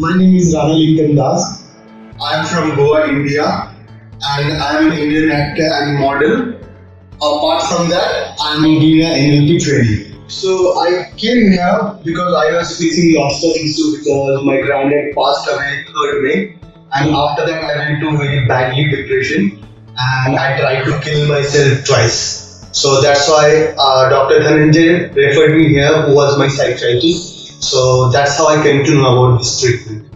My name is Rana Lincoln Das. I am from Goa, India, and I am an Indian actor and model. Apart from that, I am doing an NLP training. So I came here because I was facing lots of issues because my granddad passed away 3rd May, and after that I went to very badly depression, and I tried to kill myself twice. So that's why Dr. Dhananjay referred me here, who was my psychiatrist. So that's how I came to know about this treatment.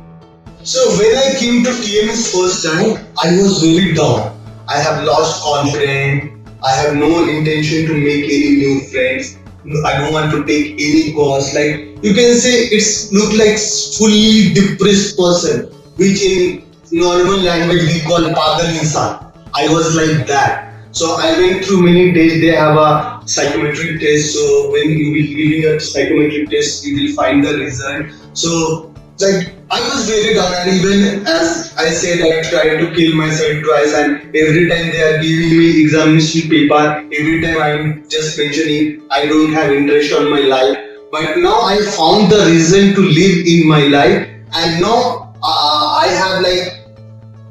So when I came to TMS first time, I was really down. I have lost confidence. I have no intention to make any new friends. I don't want to take any course. Like you can say, it's look like fully depressed person, which in normal language we call pagal insan. I was like that. So I went through many days. They have a psychometric test. So when you will giving a psychometric test, you will find the result. So like I was very down, and even as I said, I tried to kill myself twice, and every time they are giving me examination paper, every time I'm just mentioning I don't have interest on my life. But now I found the reason to live in my life, and now I have like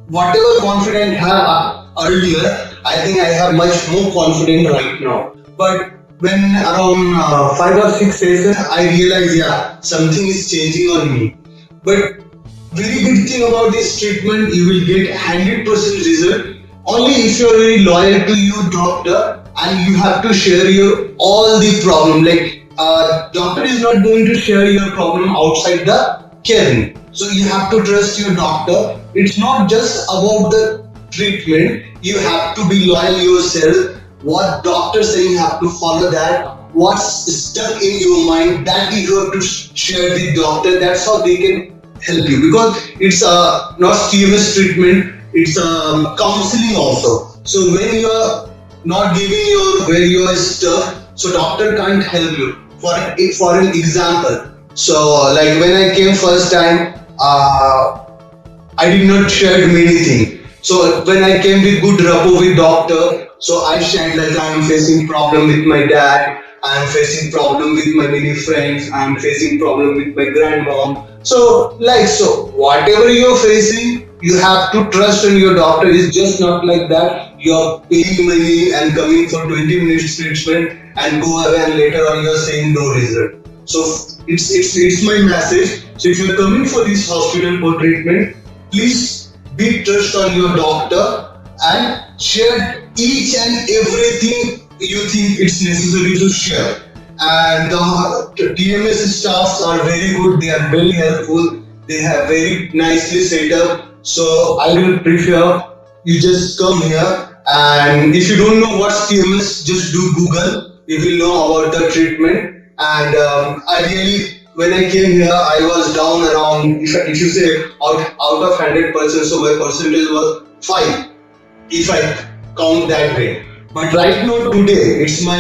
whatever confidence I had earlier, I think I have much more confidence right now. But when around 5 or 6 sessions, I realized something is changing on me. But very good thing about this treatment, you will get 100% result only if you are very loyal to your doctor and you have to share your all the problem. Like doctor is not going to share your problem outside the caring. So you have to trust your doctor. It's not just about the treatment. You have to be loyal yourself. What doctor say, you have to follow that. What's stuck in your mind, that you have to share with doctor. That's how they can help you, because it's not TMS treatment, it's counseling also. So when you are not giving your where you are stuck, so doctor can't help you. For an example, so like when I came first time, I did not share many things. So when I came with good rapport with doctor, so I shared that I am facing problem with my dad, I am facing problem with my many friends, I am facing problem with my grandmom. So whatever you're facing, you have to trust in your doctor. It's just not like that. You're paying money and coming for 20 minutes treatment and go away, and later on you're saying no result. So it's my message. So if you're coming for this hospital for treatment, please be trust on your doctor and share each and everything you think it's necessary to share. And the TMS staffs are very good. They are very helpful. They have very nicely set up. So I will prefer you just come here. And if you don't know what's TMS, just do Google. You will know about the treatment. And I really, when I came here, I was down around, if you say out of 100%, so my percentage was 5, if I count that way. But right now today, it's my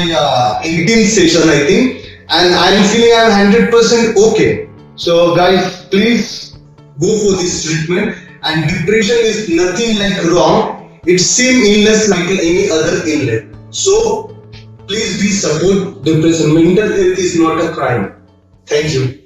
18th session, I think, and I'm feeling I'm 100% okay. So guys, please go for this treatment. And depression is nothing like wrong. It's same illness like any other illness. So please be support depression. Mental health is not a crime. Thank you.